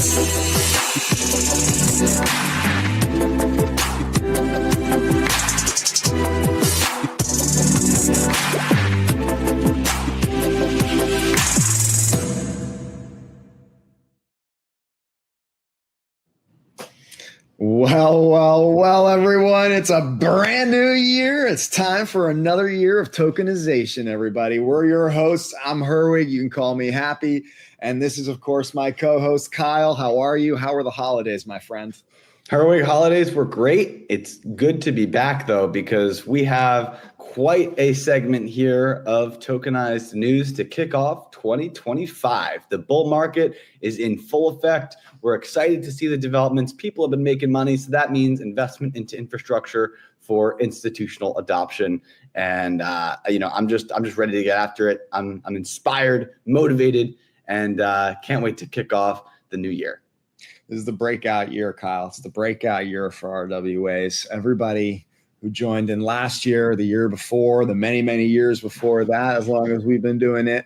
Well, everyone, it's a brand new year. It's time for another year of tokenization, everybody. We're your hosts. I'm Herwig. You can call me Happy. And this is, of course, my co-host, Kyle. How are you? How were the holidays, my friend? Herwig, holidays were great. It's good to be back, though, because we have quite a segment here of tokenized news to kick off 2025. The bull market is in full effect. We're excited to see the developments. People have been making money, so that means investment into infrastructure for institutional adoption. And I'm just ready to get after it. I'm inspired, motivated, and can't wait to kick off the new year. This is the breakout year, Kyle. It's the breakout year for RWAs. Everybody who joined in last year, the year before, the many, many years before that, as long as we've been doing it,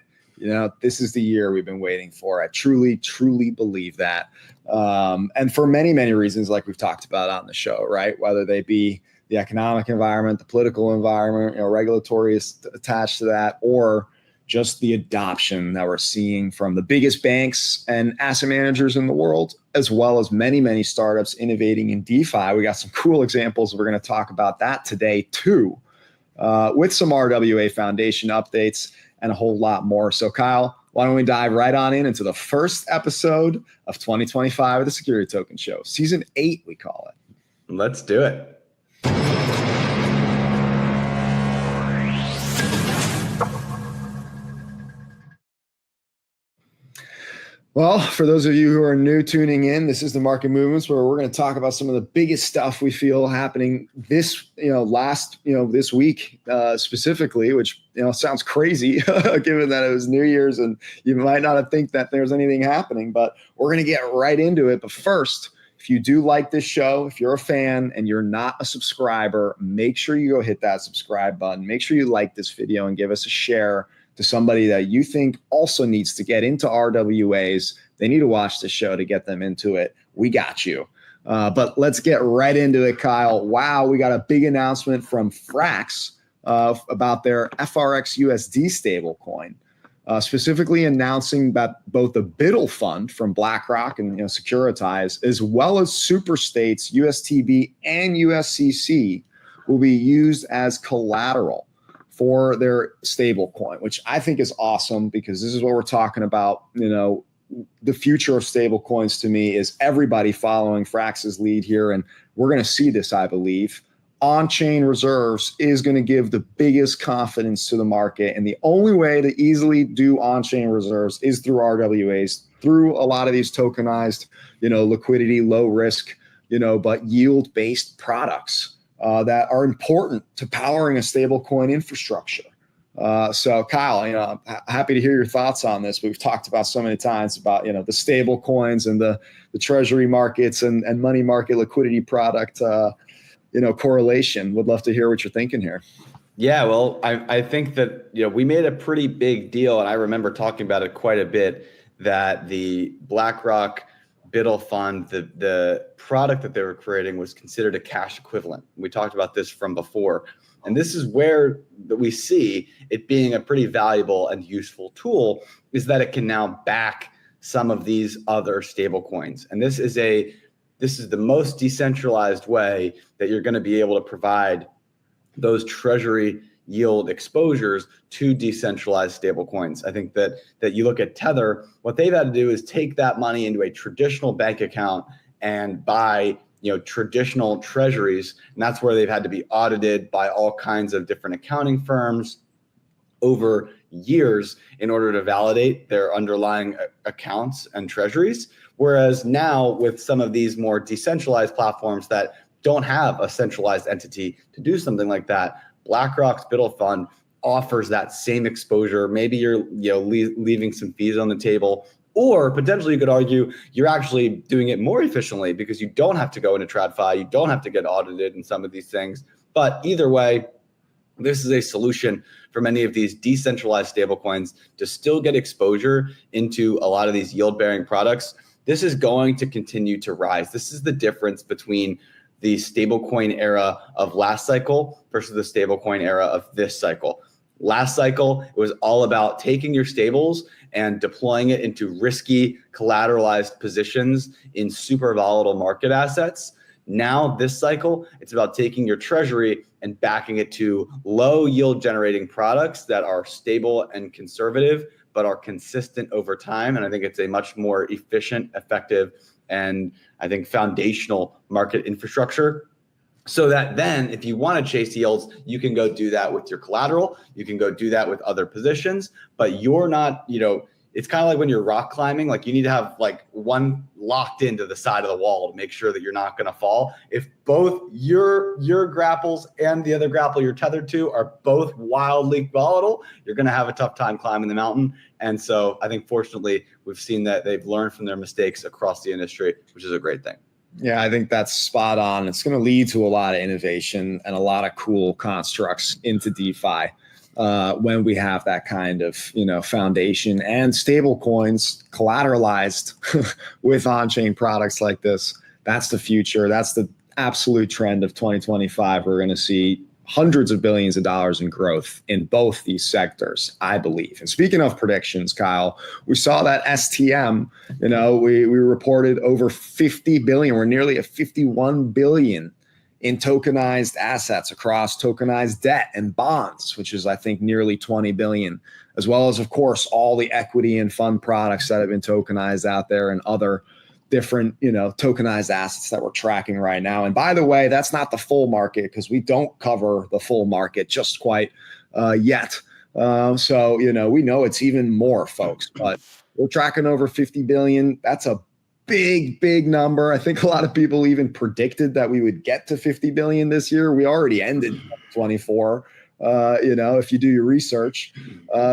this is the year we've been waiting for. I truly, truly believe that. And for many, many reasons, like we've talked about on the show, right? Whether they be the economic environment, the political environment, regulatory is attached to that, or just the adoption that we're seeing from the biggest banks and asset managers in the world, as well as many, many startups innovating in DeFi. We got some cool examples. We're going to talk about that today too, with some RWA Foundation updates and a whole lot more. So Kyle, why don't we dive right on into the first episode of 2025 of the Security Token Show, season 8, we call it. Let's do it. Well, for those of you who are new tuning in, this is the Market Movements, where we're going to talk about some of the biggest stuff we feel happening this week specifically, which, sounds crazy given that it was New Year's and you might not think that there's anything happening, but we're going to get right into it. But first, if you do like this show, if you're a fan and you're not a subscriber, make sure you go hit that subscribe button. Make sure you like this video and give us a share to somebody that you think also needs to get into RWAs. They need to watch the show to get them into it. We got you. But let's get right into it, Kyle. Wow, we got a big announcement from Frax about their FRXUSD stablecoin, specifically announcing that both the BUIDL fund from BlackRock and Securitize, as well as Superstate's USTB and USCC, will be used as collateral for their stable coin, which I think is awesome, because this is what we're talking about. The future of stable coins to me is everybody following Frax's lead here. And we're going to see this, I believe. On-chain reserves is going to give the biggest confidence to the market. And the only way to easily do on-chain reserves is through RWAs, through a lot of these tokenized, liquidity, low risk, but yield-based products that are important to powering a stablecoin infrastructure. So Kyle, I'm happy to hear your thoughts on this. We've talked about so many times about, the stable coins and the treasury markets and money market liquidity product, correlation. Would love to hear what you're thinking here. Yeah, well, I think that, we made a pretty big deal, and I remember talking about it quite a bit, that the BlackRock BUIDL fund, the product that they were creating was considered a cash equivalent. We talked about this from before. And this is where we see it being a pretty valuable and useful tool, is that it can now back some of these other stable coins. And this is the most decentralized way that you're going to be able to provide those treasury yield exposures to decentralized stable coins. I think that you look at Tether, what they've had to do is take that money into a traditional bank account and buy traditional treasuries. And that's where they've had to be audited by all kinds of different accounting firms over years in order to validate their underlying accounts and treasuries. Whereas now, with some of these more decentralized platforms that don't have a centralized entity to do something like that, BlackRock's BUIDL fund offers that same exposure. Maybe you're leaving some fees on the table, or potentially you could argue you're actually doing it more efficiently because you don't have to go into TradFi, you don't have to get audited in some of these things. But either way, this is a solution for many of these decentralized stablecoins to still get exposure into a lot of these yield-bearing products this is going to continue to rise. This is the difference between the stablecoin era of last cycle versus the stablecoin era of this cycle. Last cycle, it was all about taking your stables and deploying it into risky collateralized positions in super volatile market assets. Now, this cycle, it's about taking your treasury and backing it to low yield generating products that are stable and conservative, but are consistent over time. And I think it's a much more efficient, effective, and I think foundational market infrastructure. So that then, if you want to chase yields, you can go do that with your collateral. You can go do that with other positions, but you're not, it's kind of like when you're rock climbing, like you need to have like one locked into the side of the wall to make sure that you're not going to fall. If both your grapples and the other grapple you're tethered to are both wildly volatile, you're going to have a tough time climbing the mountain. And so I think fortunately we've seen that they've learned from their mistakes across the industry, which is a great thing. Yeah, I think that's spot on. It's going to lead to a lot of innovation and a lot of cool constructs into DeFi when we have that kind of foundation and stable coins collateralized with on-chain products like this. That's the future. That's the absolute trend of 2025. We're going to see hundreds of billions of dollars in growth in both these sectors, I believe. And speaking of predictions, Kyle, we saw that STM, we reported over 50 billion. We're nearly at 51 billion in tokenized assets across tokenized debt and bonds, which is, I think, nearly 20 billion, as well as, of course, all the equity and fund products that have been tokenized out there and other different, tokenized assets that we're tracking right now. And by the way, that's not the full market because we don't cover the full market just quite yet. So, we know it's even more, folks, but we're tracking over 50 billion. That's a big, big number. I think a lot of people even predicted that we would get to 50 billion this year. We already ended 24. If you do your research.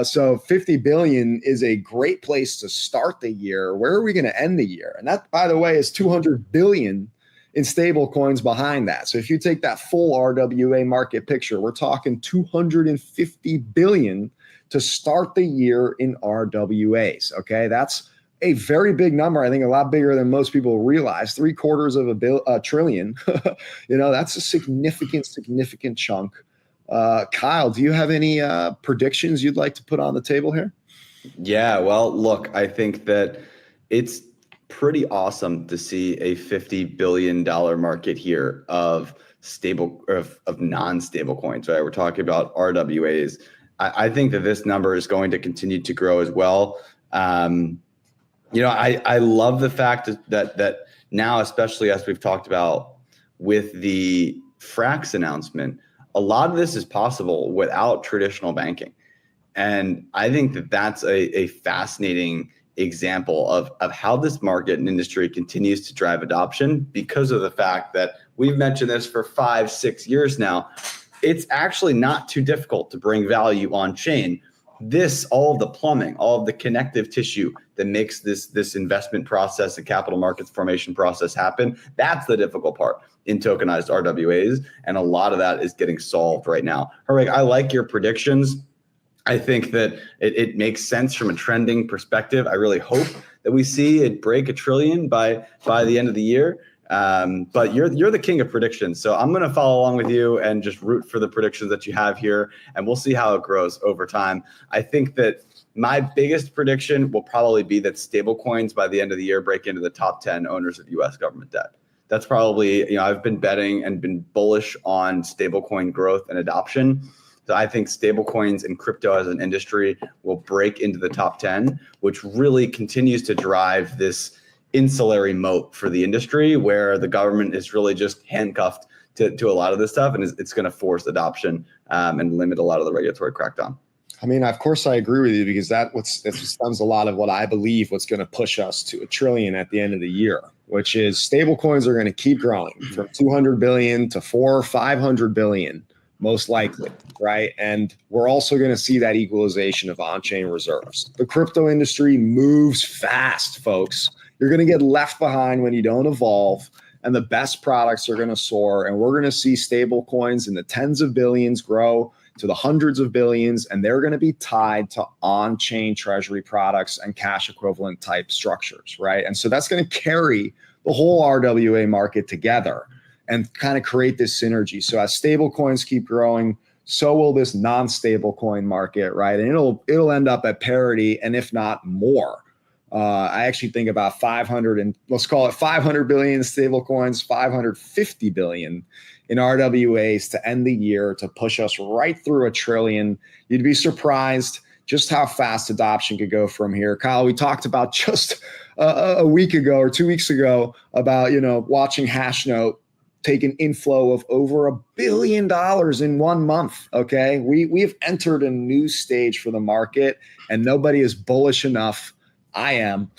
So 50 billion is a great place to start the year. Where are we going to end the year? And that, by the way, is 200 billion in stable coins behind that. So if you take that full RWA market picture, we're talking 250 billion to start the year in RWAs. Okay. That's a very big number. I think a lot bigger than most people realize. $750 billion. That's a significant chunk. Kyle, do you have any predictions you'd like to put on the table here? Yeah, well, look, I think that it's pretty awesome to see a $50 billion market here of non-stable coins, right? We're talking about RWAs. I think that this number is going to continue to grow as well. I love the fact that now, especially as we've talked about with the Frax announcement, a lot of this is possible without traditional banking. And I think that that's a fascinating example of how this market and industry continues to drive adoption because of the fact that we've mentioned this for 5-6 years now. It's actually not too difficult to bring value on chain. All of the plumbing, all of the connective tissue that makes this investment process, the capital markets formation process happen, that's the difficult part in tokenized RWAs. And a lot of that is getting solved right now. Herwig, I like your predictions. I think that it makes sense from a trending perspective. I really hope that we see it break $1 trillion by the end of the year. But you're the king of predictions. So I'm going to follow along with you and just root for the predictions that you have here. And we'll see how it grows over time. I think that my biggest prediction will probably be that stablecoins by the end of the year break into the top 10 owners of U.S. government debt. That's probably, I've been betting and been bullish on stablecoin growth and adoption. So I think stablecoins and crypto as an industry will break into the top 10, which really continues to drive this insulary moat for the industry where the government is really just handcuffed to a lot of this stuff. And it's going to force adoption and limit a lot of the regulatory crackdown. I mean, of course, I agree with you because that stems a lot of what I believe what's going to push us to $1 trillion at the end of the year, which is stable coins are going to keep growing from 200 billion to 400 or 500 billion, most likely, right? And we're also going to see that equalization of on-chain reserves. The crypto industry moves fast, folks. You're going to get left behind when you don't evolve, and the best products are going to soar, and we're going to see stable coins in the tens of billions grow to the hundreds of billions, and they're going to be tied to on-chain treasury products and cash equivalent type structures, right? And so that's going to carry the whole RWA market together and kind of create this synergy. So as stable coins keep growing, so will this non-stable coin market, right? And it'll end up at parity, and if not more. I actually think about 500 and let's call it 500 billion stable coins, 550 billion in RWAs to end the year to push us right through $1 trillion. You'd be surprised just how fast adoption could go from here. Kyle, we talked about just a week ago or 2 weeks ago about, watching Hashnote take an inflow of over $1 billion in 1 month. Okay. We have entered a new stage for the market, and nobody is bullish enough. I am.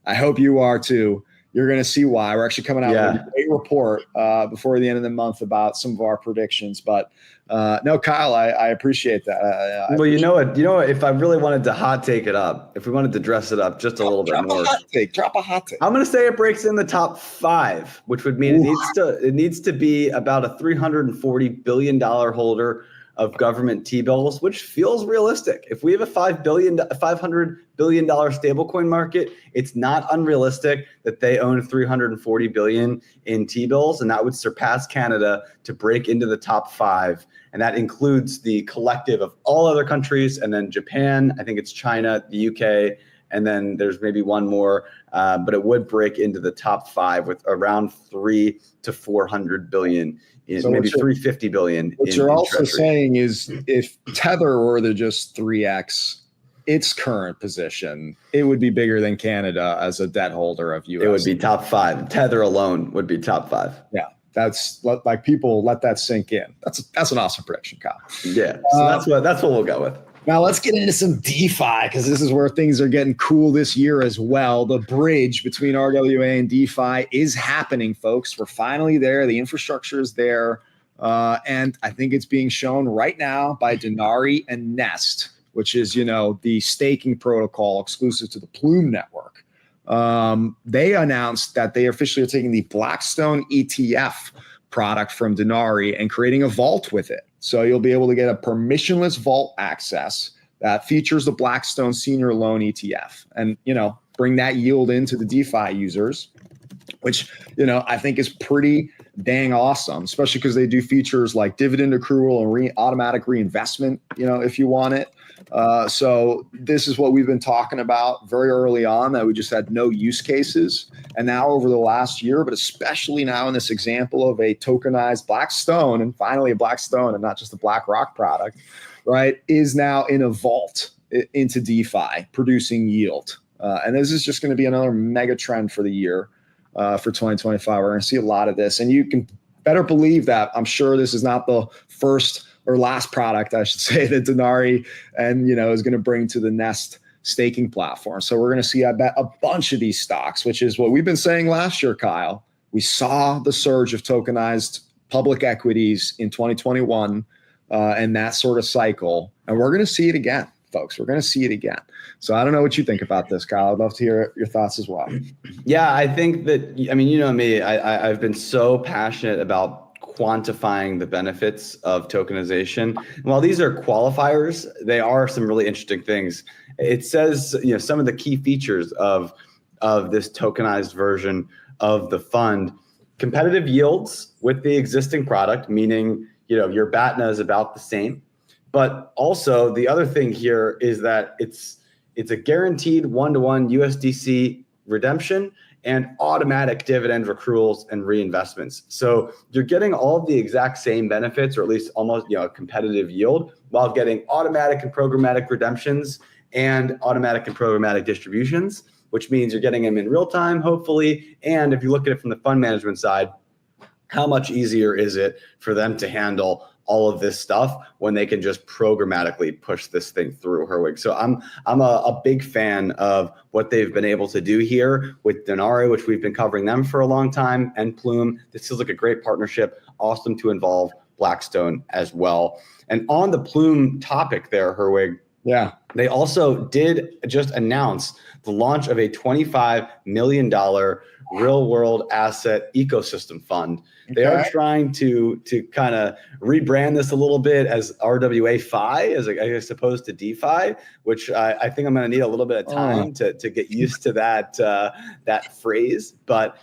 I hope you are too. You're going to see why. We're actually coming out with a great report before the end of the month about some of our predictions. But no, Kyle, I appreciate that. Well, you know what? If I really wanted to hot take it up, if we wanted to dress it up just a little bit more, drop a hot take. I'm going to say it breaks in the top 5, which would mean it needs to be about a $340 billion holder of government T-bills, which feels realistic. If we have a $500 billion stablecoin market, it's not unrealistic that they own $340 billion in T-bills, and that would surpass Canada to break into the top 5. And that includes the collective of all other countries, and then Japan, I think it's China, the UK, and then there's maybe one more, but it would break into the top 5 with around 300 to 400 billion. So maybe 350 billion. What you're also saying is if Tether were to just 3x its current position, it would be bigger than Canada as a debt holder of US. It would be top 5. Tether alone would be top 5. Yeah. That's like, people let that sink in. That's an awesome prediction, Kyle. Yeah. So that's what we'll go with. Now let's get into some DeFi, because this is where things are getting cool this year as well. The bridge between RWA and DeFi is happening, folks. We're finally there. The infrastructure is there. And I think it's being shown right now by Denari and Nest, which is, the staking protocol exclusive to the Plume network. They announced that they officially are taking the Blackstone ETF product from Denari and creating a vault with it. So you'll be able to get a permissionless vault access that features the Blackstone Senior Loan ETF and, bring that yield into the DeFi users, which, I think is pretty dang awesome, especially because they do features like dividend accrual and automatic reinvestment, if you want it. So this is what we've been talking about very early on, that we just had no use cases. And now over the last year, but especially now in this example of a tokenized Blackstone, and finally a Blackstone and not just a BlackRock product, right, is now in a vault into DeFi producing yield. And this is just going to be another mega trend for the year for 2025. We're going to see a lot of this, and you can better believe that I'm sure this is not the first or last product, I should say, that Denari and is going to bring to the Nest staking platform. So we're going to see, I bet, a bunch of these stocks, which is what we've been saying last year, Kyle. We saw the surge of tokenized public equities in 2021 and that sort of cycle, and we're going to see it again, folks. We're going to see it again. So I don't know what you think about this, Kyle. I'd love to hear your thoughts as well. Yeah, I think that, me, I've been so passionate about quantifying the benefits of tokenization. And while these are qualifiers, they are some really interesting things. It says, some of the key features of this tokenized version of the fund: competitive yields with the existing product, meaning, your BATNA is about the same. But also the other thing here is that it's a guaranteed 1-to-1 USDC redemption and automatic dividend accruals and reinvestments. So you're getting all of the exact same benefits, or at least almost, a competitive yield, while getting automatic and programmatic redemptions and automatic and programmatic distributions, which means you're getting them in real time, hopefully. And if you look at it from the fund management side, how much easier is it for them to handle all of this stuff when they can just programmatically push this thing through Herwig? So I'm a big fan of what they've been able to do here with Denari, which we've been covering them for a long time, and Plume. This feels like a great partnership. Awesome to involve Blackstone as well. And on the Plume topic there, Herwig, yeah, they also did just announce the launch of a $25 million real world asset ecosystem fund. They are trying to kind of rebrand this a little bit as RWA.xyz, as opposed to DeFi, which I think I'm going to need a little bit of time to get used to that phrase. But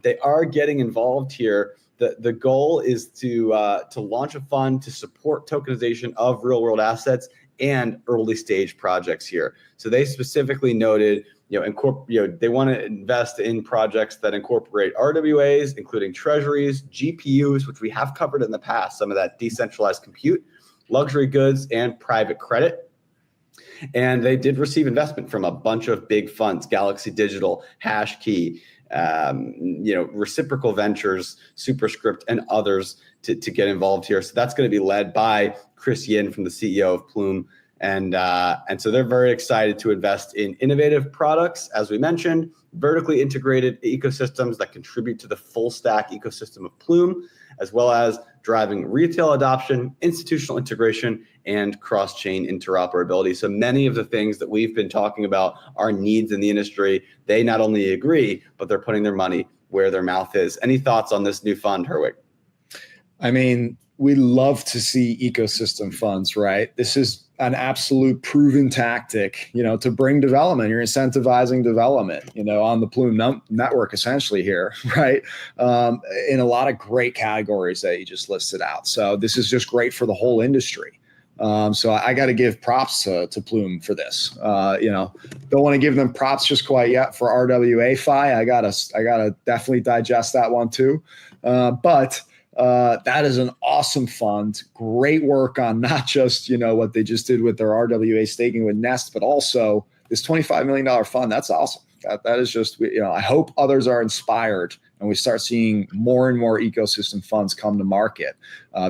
they are getting involved here. The goal is to launch a fund to support tokenization of real world assets and early stage projects here. So they specifically noted, they want to invest in projects that incorporate RWAs, including treasuries, GPUs, which we have covered in the past, some of that decentralized compute, luxury goods, and private credit. And they did receive investment from a bunch of big funds: Galaxy Digital, Hashkey, Reciprocal Ventures, Superscript, and others to get involved here. So that's going to be led by Chris Yin, from the CEO of Plume. And so they're very excited to invest in innovative products, as we mentioned, vertically integrated ecosystems that contribute to the full stack ecosystem of Plume, as well as driving retail adoption, institutional integration, and cross-chain interoperability. So many of the things that we've been talking about are needs in the industry. They not only agree, but they're putting their money where their mouth is. Any thoughts on this new fund, Herwig? I mean, we love to see ecosystem funds, right? This is an absolute proven tactic, to bring development. You're incentivizing development, on the Plume network essentially here, right? In a lot of great categories that you just listed out. So this is just great for the whole industry. So I got to give props to Plume for this. Don't want to give them props just quite yet for RWA.xyz. I gotta definitely digest that one too. But that is an awesome fund. Great work on not just, what they just did with their RWA staking with Nest, but also this $25 million fund. That's awesome. That is just, I hope others are inspired and we start seeing more and more ecosystem funds come to market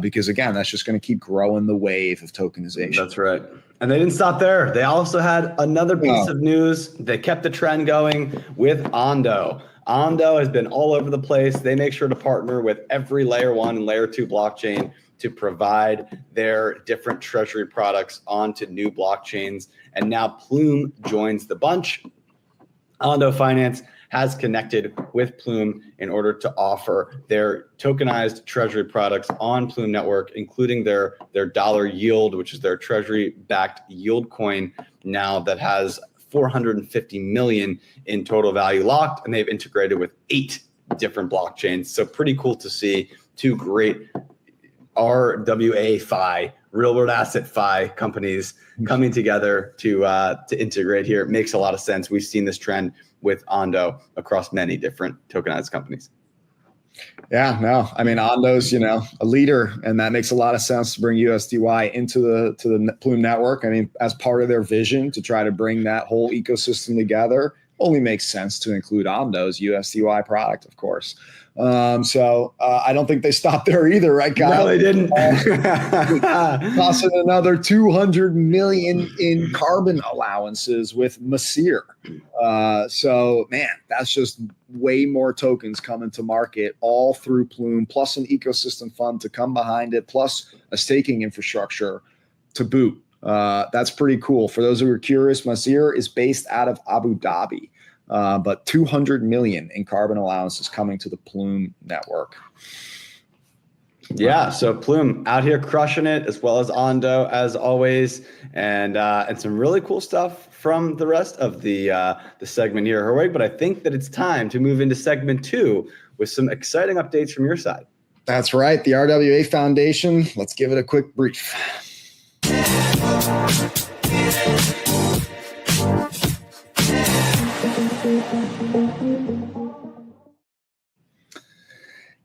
because, again, that's just going to keep growing the wave of tokenization. That's right. And they didn't stop there. They also had another piece of news. They kept the trend going with Ondo. Ondo has been all over the place. They make sure to partner with every layer 1 and layer 2 blockchain to provide their different treasury products onto new blockchains. And now Plume joins the bunch. Ondo Finance has connected with Plume in order to offer their tokenized treasury products on Plume Network, including their dollar yield, which is their treasury-backed yield coin now that has 450 million in total value locked, and they've integrated with 8 different blockchains. So pretty cool to see 2 great RWA.xyz, real world asset fi companies coming together to integrate here. It makes a lot of sense. We've seen this trend with Ondo across many different tokenized companies. Yeah, no, I mean, Ondo's, a leader, and that makes a lot of sense to bring USDY into the Plume network. I mean, as part of their vision to try to bring that whole ecosystem together, only makes sense to include Ondo's USDY product, of course. So I don't think they stopped there either, right, Kyle? No, they didn't. Tossing another 200 million in carbon allowances with Masir. So, man, that's just way more tokens coming to market, all through Plume, plus an ecosystem fund to come behind it, plus a staking infrastructure to boot. That's pretty cool. For those who are curious, Masir is based out of Abu Dhabi. But 200 million in carbon allowances coming to the Plume network. Yeah, so Plume out here crushing it, as well as Ondo, as always, and some really cool stuff from the rest of the segment here, Herwig. But I think that it's time to move into segment 2 with some exciting updates from your side. That's right, the RWA Foundation. Let's give it a quick brief.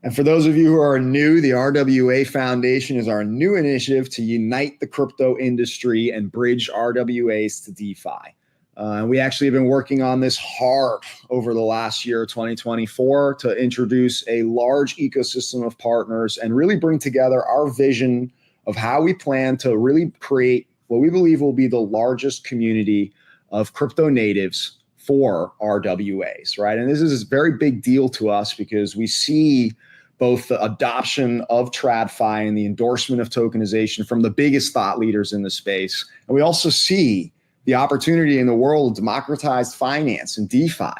And for those of you who are new, the RWA Foundation is our new initiative to unite the crypto industry and bridge RWAs to DeFi. We actually have been working on this hard over the last year, 2024, to introduce a large ecosystem of partners and really bring together our vision of how we plan to really create what we believe will be the largest community of crypto natives for RWAs, right? And this is a very big deal to us because we see both the adoption of TradFi and the endorsement of tokenization from the biggest thought leaders in the space. And we also see the opportunity in the world of democratized finance and DeFi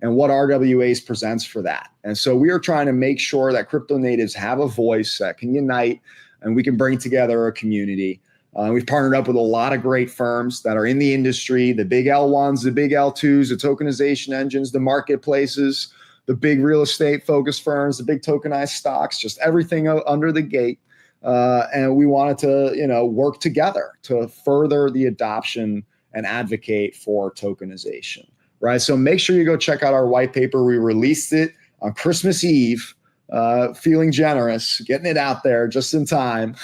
and what RWAs presents for that. And so we are trying to make sure that crypto natives have a voice that can unite and we can bring together a community. We've partnered up with a lot of great firms that are in the industry, the big L1s, the big L2s, the tokenization engines, the marketplaces, the big real estate focused firms, the big tokenized stocks, just everything under the gate. And we wanted to, work together to further the adoption and advocate for tokenization, right? So make sure you go check out our white paper. We released it on Christmas Eve. Feeling generous, getting it out there just in time.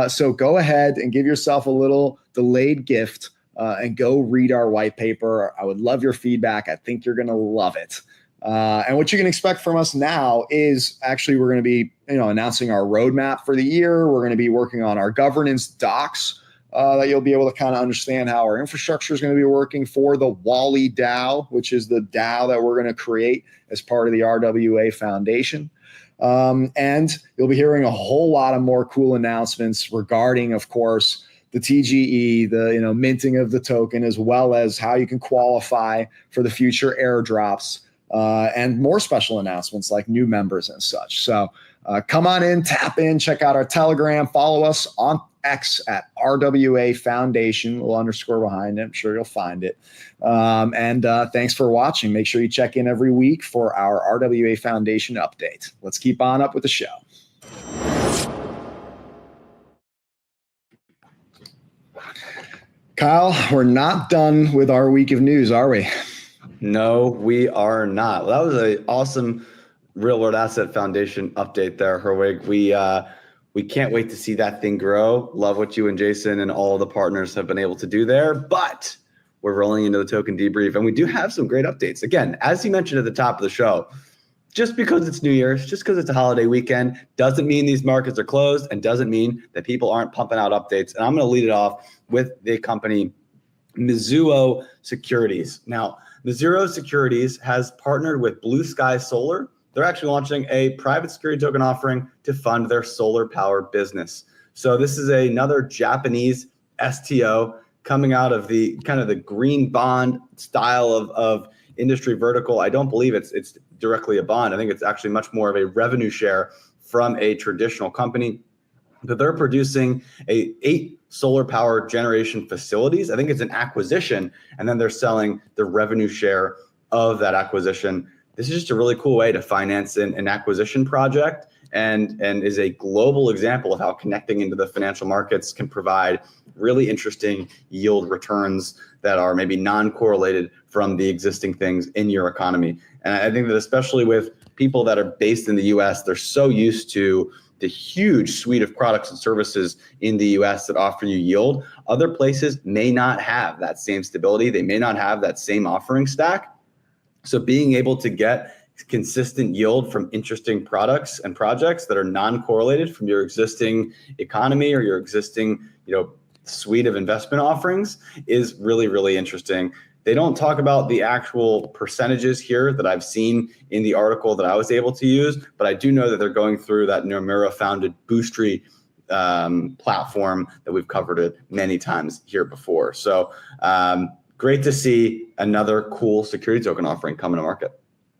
So go ahead and give yourself a little delayed gift and go read our white paper. I would love your feedback. I think you're going to love it. And what you can expect from us now is actually we're going to be announcing our roadmap for the year. We're going to be working on our governance docs that you'll be able to kind of understand how our infrastructure is going to be working for the Wally DAO, which is the DAO that we're going to create as part of the RWA Foundation. And you'll be hearing a whole lot of more cool announcements regarding, of course, the TGE, the minting of the token, as well as how you can qualify for the future airdrops and more special announcements like new members and such. So come on in, tap in, check out our Telegram, follow us on X at RWA Foundation, a little underscore behind it. I'm sure you'll find it. And thanks for watching. Make sure you check in every week for our RWA Foundation update. Let's keep on up with the show. Kyle, we're not done with our week of news, are we? No, we are not. Well, that was an awesome Real World Asset Foundation update there, Herwig. We can't wait to see that thing grow. Love what you and Jason and all the partners have been able to do there. But we're rolling into the Token Debrief, and we do have some great updates. Again, as you mentioned at the top of the show, just because it's New Year's, just because it's a holiday weekend, doesn't mean these markets are closed and doesn't mean that people aren't pumping out updates. And I'm going to lead it off with the company Mizuho Securities. Now, Mizuho Securities has partnered with Blue Sky Solar. They're actually launching a private security token offering to fund their solar power business. So this is another Japanese STO coming out of the kind of the green bond style of industry vertical. I don't believe it's directly a bond. I think it's actually much more of a revenue share from a traditional company. But they're producing 8 solar power generation facilities. I think it's an acquisition, and then they're selling the revenue share of that acquisition. This is just a really cool way to finance an acquisition project and is a global example of how connecting into the financial markets can provide really interesting yield returns that are maybe non-correlated from the existing things in your economy. And I think that especially with people that are based in the US, they're so used to the huge suite of products and services in the US that offer you yield. Other places may not have that same stability. They may not have that same offering stack. So being able to get consistent yield from interesting products and projects that are non-correlated from your existing economy or your existing, suite of investment offerings is really, really interesting. They don't talk about the actual percentages here that I've seen in the article that I was able to use, but I do know that they're going through that Nomura-founded Boostry platform that we've covered it many times here before. So great to see another cool security token offering come to market.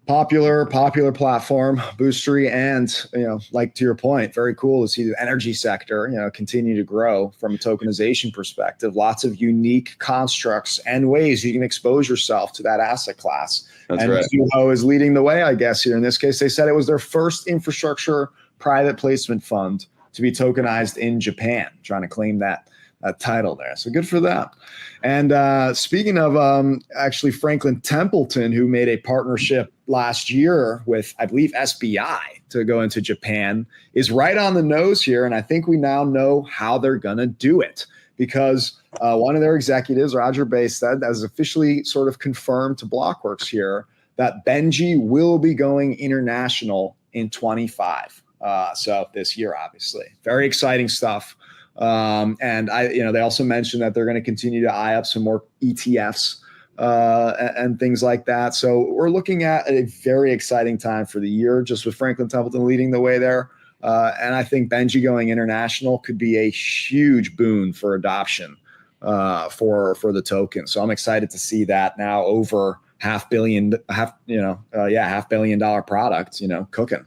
Popular platform, Boostry, and to your point, very cool to see the energy sector continue to grow from a tokenization perspective. Lots of unique constructs and ways you can expose yourself to that asset class. That's and right. Mizuho is leading the way, I guess. Here in this case, they said it was their first infrastructure private placement fund to be tokenized in Japan, trying to claim that title there. So good for them. And speaking of actually Franklin Templeton, who made a partnership last year with, I believe, SBI to go into Japan, is right on the nose here. And I think we now know how they're going to do it because one of their executives, Roger Bay, said that is officially sort of confirmed to Blockworks here that Benji will be going international in 25. So this year, obviously. Very exciting stuff. And they also mentioned that they're going to continue to eye up some more ETFs and things like that. So we're looking at a very exciting time for the year, just with Franklin Templeton leading the way there. And I think Benji going international could be a huge boon for adoption for the token. So I'm excited to see that now over $500 million product, cooking.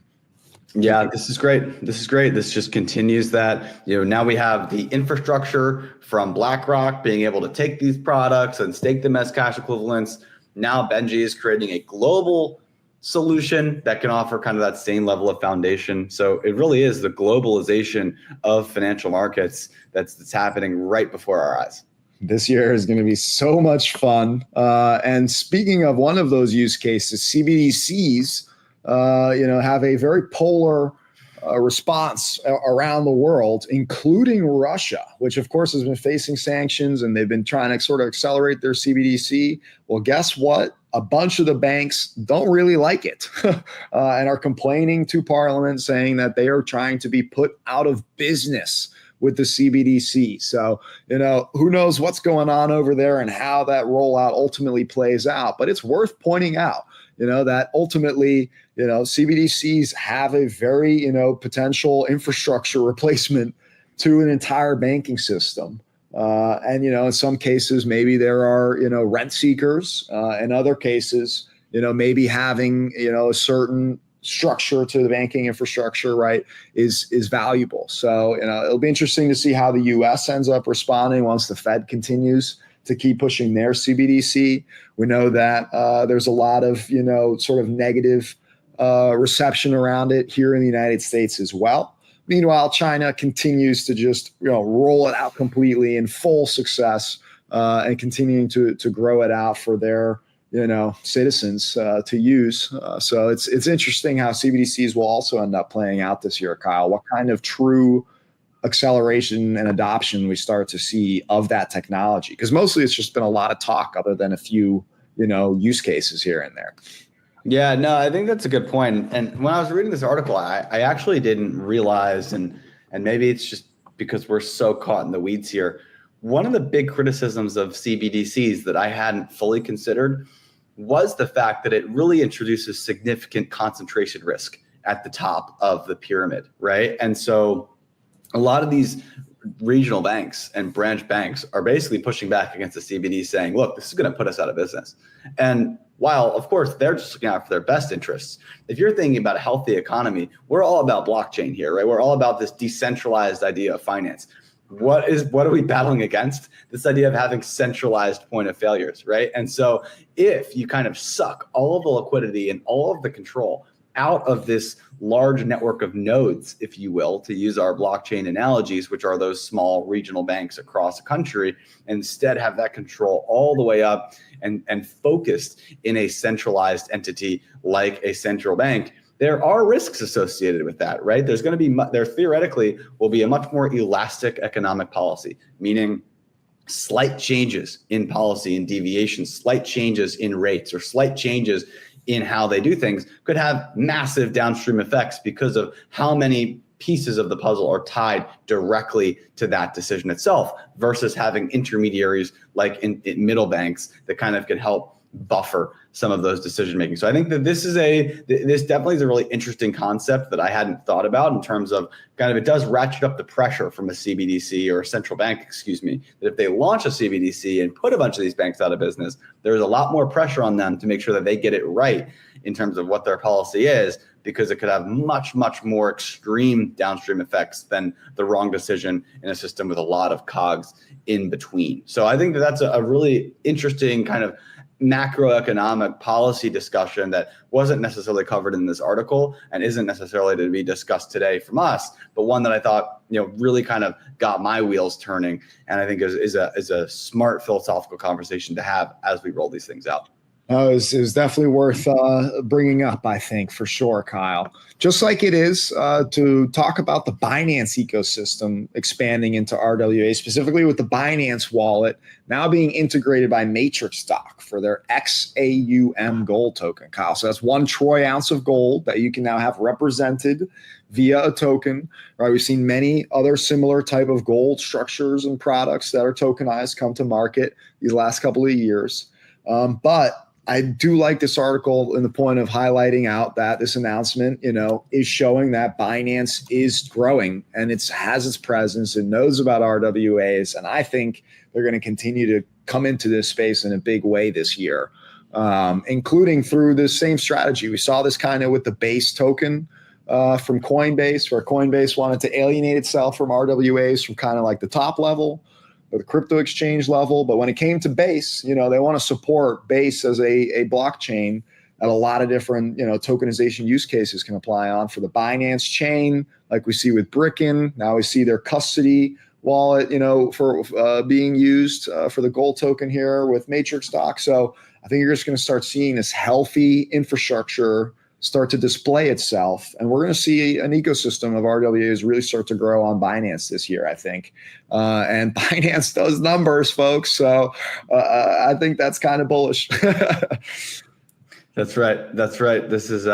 Yeah, this is great. This just continues that. Now we have the infrastructure from BlackRock being able to take these products and stake them as cash equivalents. Now Benji is creating a global solution that can offer kind of that same level of foundation. So it really is the globalization of financial markets that's happening right before our eyes. This year is going to be so much fun. And speaking of one of those use cases, CBDCs, have a very polar response around the world, including Russia, which of course has been facing sanctions, and they've been trying to sort of accelerate their CBDC. Well, guess what? A bunch of the banks don't really like it and are complaining to Parliament, saying that they are trying to be put out of business with the CBDC. So, who knows what's going on over there and how that rollout ultimately plays out. But it's worth pointing out, that ultimately, CBDCs have a very, potential infrastructure replacement to an entire banking system. And, in some cases, maybe there are, rent seekers. In other cases, maybe having, a certain structure to the banking infrastructure, right, is valuable. So, it'll be interesting to see how the U.S. ends up responding once the Fed continues to keep pushing their CBDC. We know that there's a lot of, sort of negative reception around it here in the United States as well. Meanwhile, China continues to just, roll it out completely in full success and continuing to grow it out for their, citizens to use. So it's interesting how CBDCs will also end up playing out this year, Kyle. What kind of true acceleration and adoption we start to see of that technology? Because mostly it's just been a lot of talk other than a few, use cases here and there. Yeah, no, I think that's a good point. And when I was reading this article, I actually didn't realize, and maybe it's just because we're so caught in the weeds here, one of the big criticisms of CBDCs that I hadn't fully considered was the fact that it really introduces significant concentration risk at the top of the pyramid, right? And so a lot of these regional banks and branch banks are basically pushing back against the CBD, saying, look, this is going to put us out of business. And while, of course, they're just looking out for their best interests, if you're thinking about a healthy economy, we're all about blockchain here, right? We're all about this decentralized idea of finance. What are we battling against? This idea of having centralized point of failures, right? And so if you kind of suck all of the liquidity and all of the control out of this large network of nodes, if you will, to use our blockchain analogies, which are those small regional banks across the country, instead have that control all the way up and focused in a centralized entity like a central bank, there are risks associated with that, right? There's going to be, there theoretically will be a much more elastic economic policy, meaning slight changes in policy and deviations, slight changes in rates, or slight changes in how they do things could have massive downstream effects because of how many pieces of the puzzle are tied directly to that decision itself, versus having intermediaries like in middle banks that kind of can help buffer some of those decision making. So I think that this definitely is a really interesting concept that I hadn't thought about, in terms of kind of, it does ratchet up the pressure from a CBDC, or a central bank, that if they launch a CBDC and put a bunch of these banks out of business, there's a lot more pressure on them to make sure that they get it right in terms of what their policy is, because it could have much, much more extreme downstream effects than the wrong decision in a system with a lot of cogs in between. So I think that that's a really interesting kind of macroeconomic policy discussion that wasn't necessarily covered in this article and isn't necessarily to be discussed today from us, but one that I thought, really kind of got my wheels turning, and I think is a smart philosophical conversation to have as we roll these things out. It was definitely worth bringing up, I think, for sure, Kyle. Just like it is to talk about the Binance ecosystem expanding into RWA, specifically with the Binance wallet now being integrated by Matrix Stock for their XAUM gold token, Kyle. So that's 1 troy ounce of gold that you can now have represented via a token, right? We've seen many other similar type of gold structures and products that are tokenized come to market these last couple of years. But I do like this article in the point of highlighting out that this announcement, is showing that Binance is growing and it has its presence and knows about RWAs. And I think they're going to continue to come into this space in a big way this year, including through the same strategy. We saw this kind of with the base token from Coinbase, where Coinbase wanted to alienate itself from RWAs from kind of like the top level, the crypto exchange level. But when it came to Base, they want to support Base as a blockchain that a lot of different, tokenization use cases can apply on for the Binance chain, like we see with Bricken. Now we see their custody wallet, for being used for the gold token here with Matrix stock. So I think you're just going to start seeing this healthy infrastructure start to display itself. And we're going to see an ecosystem of RWAs really start to grow on Binance this year, I think. And Binance does numbers, folks. So I think that's kind of bullish. That's right. This is,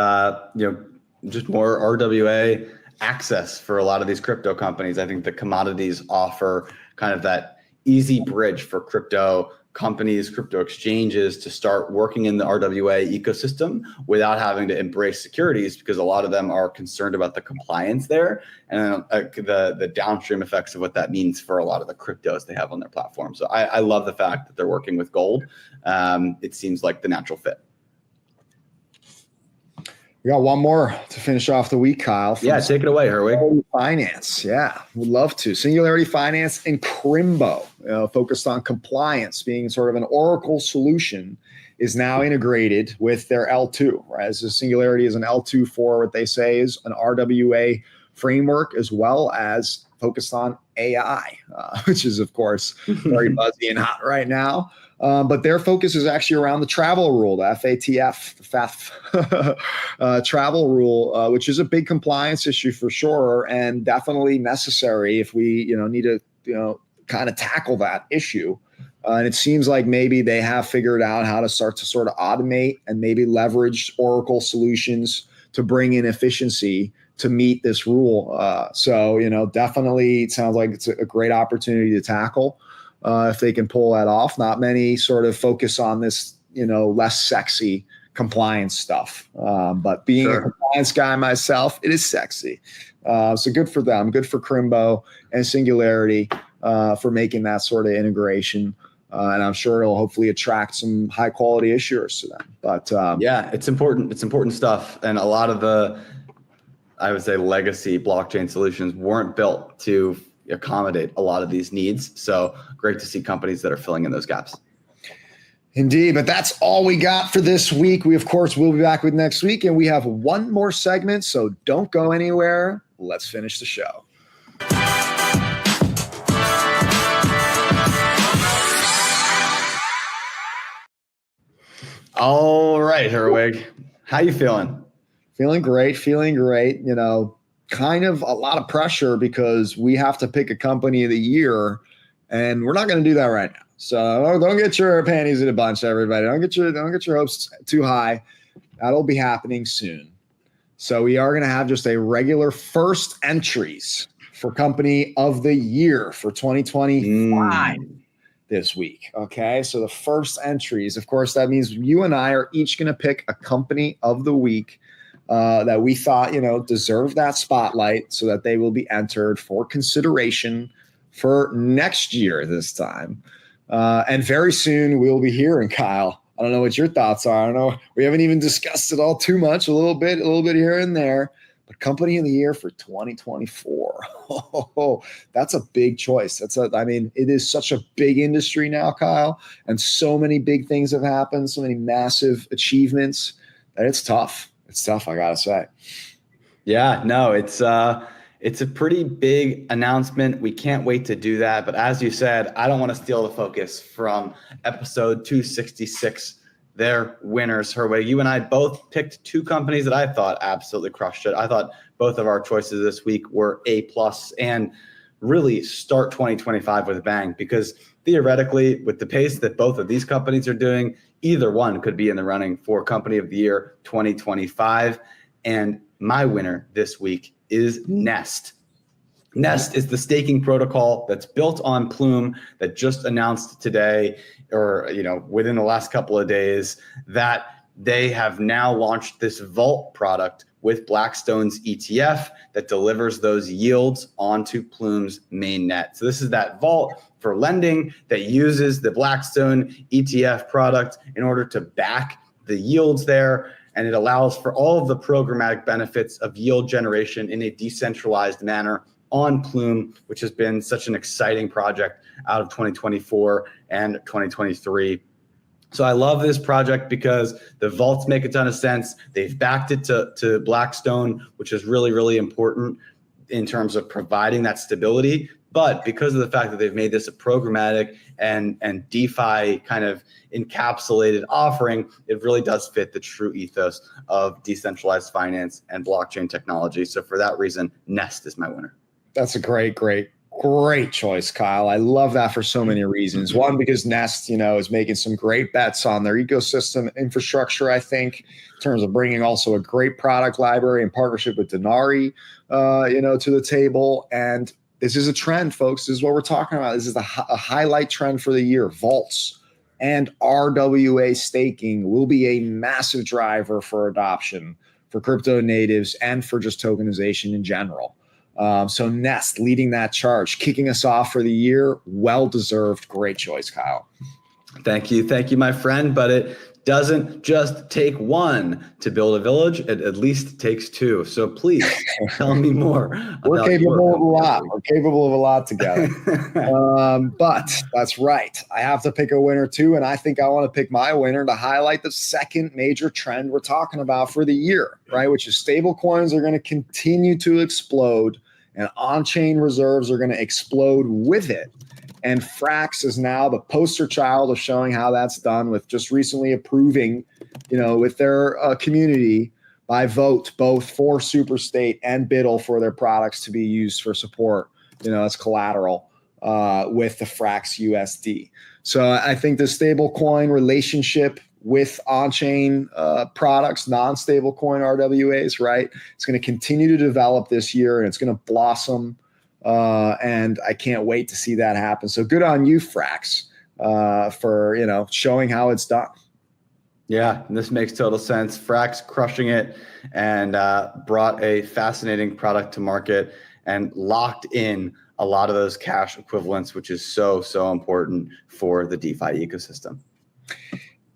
just more RWA access for a lot of these crypto companies. I think the commodities offer kind of that easy bridge for crypto companies, crypto exchanges to start working in the RWA ecosystem without having to embrace securities, because a lot of them are concerned about the compliance there and the downstream effects of what that means for a lot of the cryptos they have on their platform. So I love the fact that they're working with gold. It seems like the natural fit. We got one more to finish off the week, Kyle. Yeah, take it away, Herwig. Finance. Yeah, would love to. Singularity Finance and Crimbo, focused on compliance, being sort of an Oracle solution, is now integrated with their L2, right? As the Singularity is an L2 for what they say is an RWA framework, as well as focused on AI, which is, of course, very buzzy and hot right now. But their focus is actually around the travel rule, the FATF, the FATF travel rule, which is a big compliance issue for sure, and definitely necessary if we, need to, kind of tackle that issue. And it seems like maybe they have figured out how to start to sort of automate and maybe leverage Oracle solutions to bring in efficiency to meet this rule. So, definitely it sounds like it's a great opportunity to tackle. If they can pull that off. Not many sort of focus on this, less sexy compliance stuff. But being a compliance guy myself, it is sexy. So good for them. Good for Crimbo and Singularity for making that sort of integration. And I'm sure it'll hopefully attract some high quality issuers to them. But yeah, it's important. It's important stuff. And a lot of the, I would say, legacy blockchain solutions weren't built to accommodate a lot of these needs. So great to see companies that are filling in those gaps. Indeed, but that's all we got for this week. We, of course, will be back with next week, and we have one more segment, so don't go anywhere. Let's finish the show. All right, Herwig, how you feeling? Feeling great. Kind of a lot of pressure because we have to pick a company of the year, and we're not going to do that right now. So don't get your panties in a bunch, everybody. Don't get your hopes too high. That'll be happening soon. So we are going to have just a regular first entries for company of the year for 2025 this week. Okay. So the first entries, of course, that means you and I are each going to pick a company of the week that we thought, deserve that spotlight so that they will be entered for consideration for next year this time. And very soon we'll be hearing, Kyle. I don't know what your thoughts are. I don't know. We haven't even discussed it all too much, a little bit here and there. But company of the year for 2024. Oh, that's a big choice. It is such a big industry now, Kyle. And so many big things have happened, so many massive achievements that it's tough. It's tough, I gotta say. Yeah, no, it's a pretty big announcement. We can't wait to do that. But as you said, I don't want to steal the focus from episode 266. They're winners, Herwig. You and I both picked two companies that I thought absolutely crushed it. I thought both of our choices this week were A+ and really start 2025 with a bang, because theoretically, with the pace that both of these companies are doing, either one could be in the running for Company of the Year 2025. And my winner this week is Nest. Nest is the staking protocol that's built on Plume that just announced today, or within the last couple of days, that they have now launched this vault product with Blackstone's ETF that delivers those yields onto Plume's mainnet. So this is that vault for lending that uses the Blackstone ETF product in order to back the yields there. And it allows for all of the programmatic benefits of yield generation in a decentralized manner on Plume, which has been such an exciting project out of 2024 and 2023. So I love this project because the vaults make a ton of sense. They've backed it to Blackstone, which is really, really important in terms of providing that stability. But because of the fact that they've made this a programmatic and DeFi kind of encapsulated offering, it really does fit the true ethos of decentralized finance and blockchain technology. So for that reason, Nest is my winner. That's a great choice, Kyle. I love that for so many reasons. One, because Nest, is making some great bets on their ecosystem infrastructure, I think, in terms of bringing also a great product library in partnership with Denari, to the table. And this is a trend, folks. This is what we're talking about. This is a highlight trend for the year. Vaults and RWA staking will be a massive driver for adoption for crypto natives and for just tokenization in general. So Nest leading that charge, kicking us off for the year. Well-deserved. Great choice, Kyle. Thank you, my friend. But it doesn't just take one to build a village. It at least takes two. So please tell me more. We're capable of a lot. We're capable of a lot together. But that's right. I have to pick a winner too. And I think I want to pick my winner to highlight the second major trend we're talking about for the year, right? Which is stable coins are going to continue to explode and on-chain reserves are going to explode with it. And Frax is now the poster child of showing how that's done, with just recently approving, with their community by vote, both for Superstate and BUIDL for their products to be used for support, as collateral with the Frax USD. So I think the stable coin relationship with on-chain products, non-stable coin RWAs, right? It's going to continue to develop this year and it's going to blossom. And I can't wait to see that happen. So good on you, Frax, for, showing how it's done. Yeah, this makes total sense. Frax crushing it and brought a fascinating product to market and locked in a lot of those cash equivalents, which is so, so important for the DeFi ecosystem.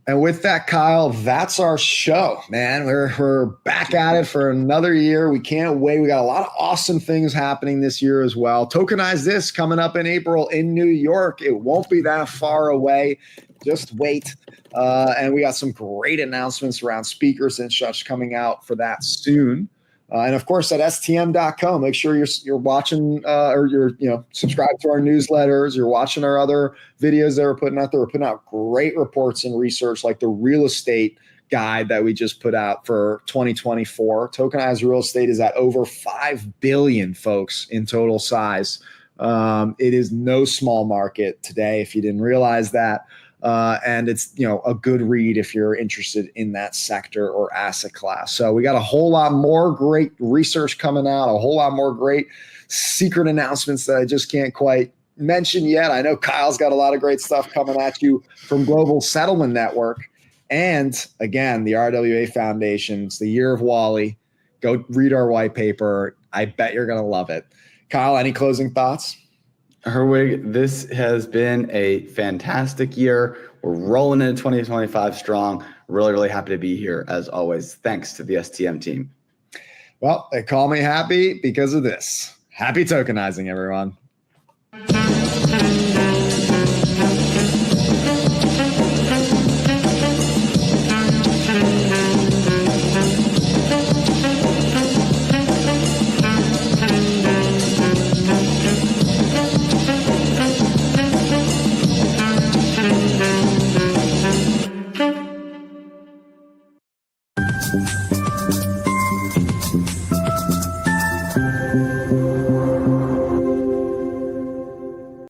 And with that, Kyle, that's our show, man. We're back at it for another year. We can't wait. We got a lot of awesome things happening this year as well. Tokenize This coming up in April in New York. It won't be that far away. Just wait. And we got some great announcements around speakers and such coming out for that soon. And of course, at stm.com, make sure you're watching or you're subscribed to our newsletters. You're watching our other videos that we're putting out there. We're putting out great reports and research, like the real estate guide that we just put out for 2024. Tokenized real estate is at over 5 billion, folks, in total size. It is no small market today, if you didn't realize that. And it's, a good read if you're interested in that sector or asset class. So we got a whole lot more great research coming out, a whole lot more great secret announcements that I just can't quite mention yet. I know Kyle's got a lot of great stuff coming at you from Global Settlement Network. And again, the RWA Foundation. It's the year of Wally. Go read our white paper. I bet you're going to love it. Kyle, any closing thoughts? Herwig, this has been a fantastic year. We're rolling into 2025 strong. Really, really happy to be here as always. Thanks to the STM team. Well, they call me happy because of this. Happy tokenizing, everyone.